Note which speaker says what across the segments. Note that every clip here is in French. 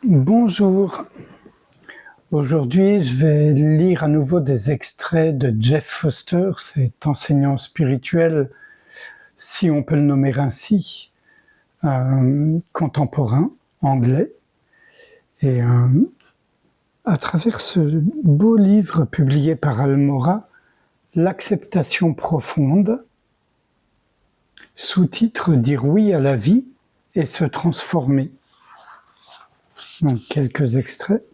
Speaker 1: Bonjour. Aujourd'hui, je vais lire à nouveau des extraits de Jeff Foster, cet enseignant spirituel, si on peut le nommer ainsi, contemporain, anglais. Et à travers ce beau livre publié par Almora, L'acceptation profonde, sous-titre Dire oui à la vie et se transformer. Donc quelques extraits.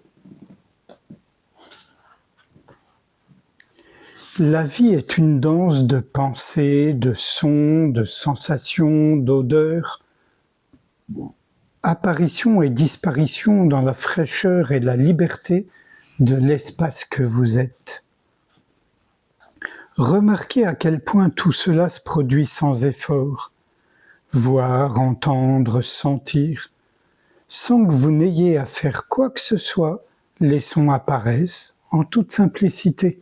Speaker 1: La vie est une danse de pensées, de sons, de sensations, d'odeurs, apparition et disparition dans la fraîcheur et la liberté de l'espace que vous êtes. Remarquez à quel point tout cela se produit sans effort, voir, entendre, sentir. Sans que vous n'ayez à faire quoi que ce soit, les sons apparaissent en toute simplicité.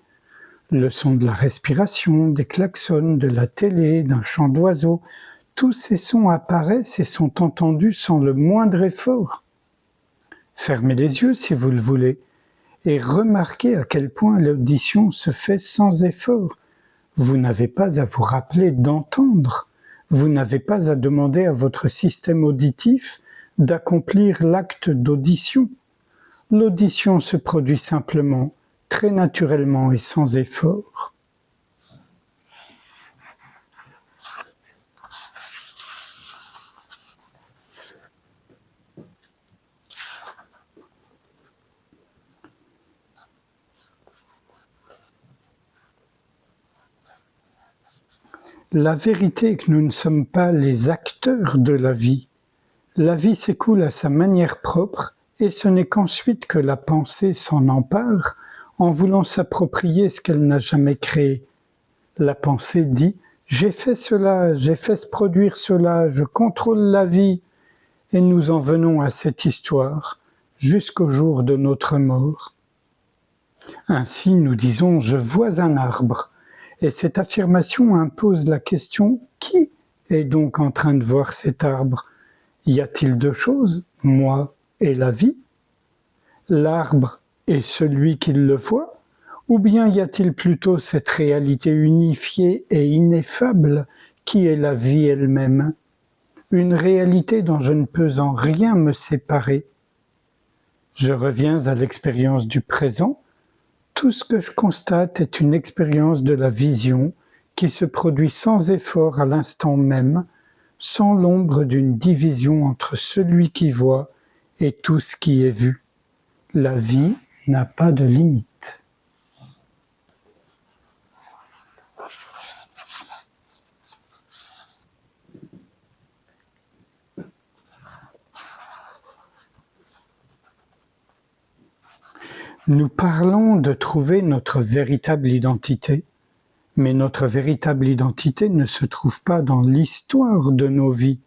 Speaker 1: Le son de la respiration, des klaxons, de la télé, d'un chant d'oiseau, tous ces sons apparaissent et sont entendus sans le moindre effort. Fermez les yeux si vous le voulez et remarquez à quel point l'audition se fait sans effort. Vous n'avez pas à vous rappeler d'entendre. Vous n'avez pas à demander à votre système auditif d'accomplir l'acte d'audition. L'audition se produit simplement, très naturellement et sans effort. La vérité est que nous ne sommes pas les acteurs de la vie. La vie s'écoule à sa manière propre et ce n'est qu'ensuite que la pensée s'en empare en voulant s'approprier ce qu'elle n'a jamais créé. La pensée dit « j'ai fait cela, j'ai fait se produire cela, je contrôle la vie » et nous en venons à cette histoire jusqu'au jour de notre mort. Ainsi nous disons « je vois un arbre » et cette affirmation impose la question « qui est donc en train de voir cet arbre ?» Y a-t-il deux choses, moi et la vie? L'arbre est celui qui le voit? Ou bien y a-t-il plutôt cette réalité unifiée et ineffable qui est la vie elle-même? Une réalité dont je ne peux en rien me séparer. Je reviens à l'expérience du présent. Tout ce que je constate est une expérience de la vision qui se produit sans effort à l'instant même, sans l'ombre d'une division entre celui qui voit et tout ce qui est vu. La vie n'a pas de limite. Nous parlons de trouver notre véritable identité, mais notre véritable identité ne se trouve pas dans l'histoire de nos vies.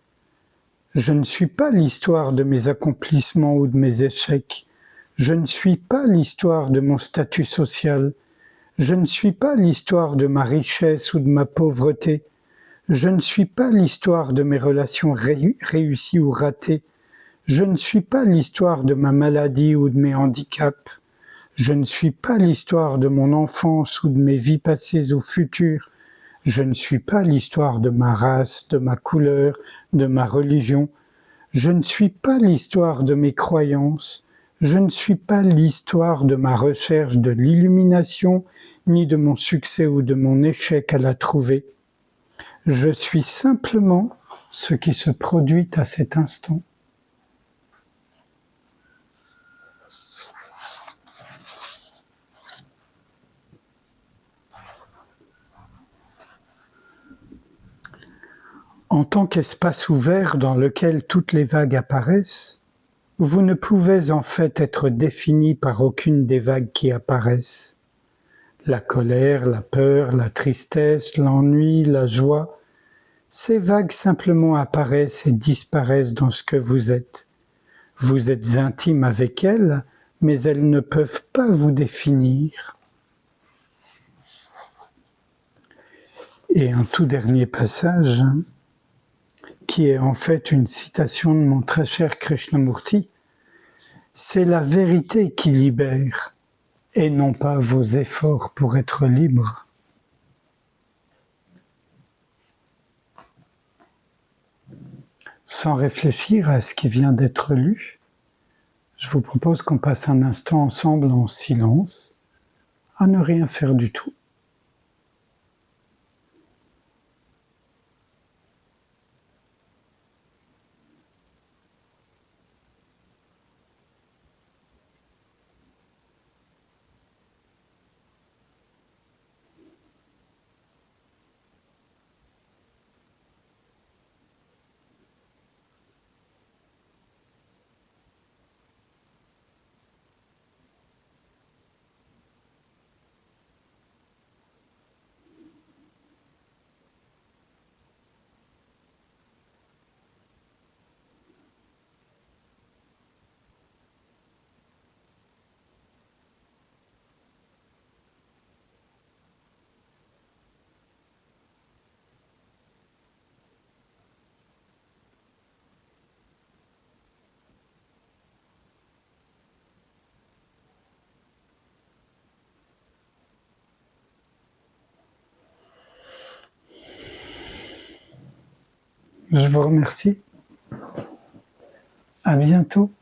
Speaker 1: Je ne suis pas l'histoire de mes accomplissements ou de mes échecs. Je ne suis pas l'histoire de mon statut social. Je ne suis pas l'histoire de ma richesse ou de ma pauvreté. Je ne suis pas l'histoire de mes relations réussies ou ratées. Je ne suis pas l'histoire de ma maladie ou de mes handicaps. Je ne suis pas l'histoire de mon enfance ou de mes vies passées ou futures. Je ne suis pas l'histoire de ma race, de ma couleur, de ma religion. Je ne suis pas l'histoire de mes croyances. Je ne suis pas l'histoire de ma recherche de l'illumination, ni de mon succès ou de mon échec à la trouver. Je suis simplement ce qui se produit à cet instant. En tant qu'espace ouvert dans lequel toutes les vagues apparaissent, vous ne pouvez en fait être défini par aucune des vagues qui apparaissent. La colère, la peur, la tristesse, l'ennui, la joie, ces vagues simplement apparaissent et disparaissent dans ce que vous êtes. Vous êtes intime avec elles, mais elles ne peuvent pas vous définir. Et un tout dernier passage, qui est en fait une citation de mon très cher Krishnamurti, C'est la vérité qui libère, et non pas vos efforts pour être libre. Sans réfléchir à ce qui vient d'être lu, je vous propose qu'on passe un instant ensemble en silence, à ne rien faire du tout. Je vous remercie. À bientôt.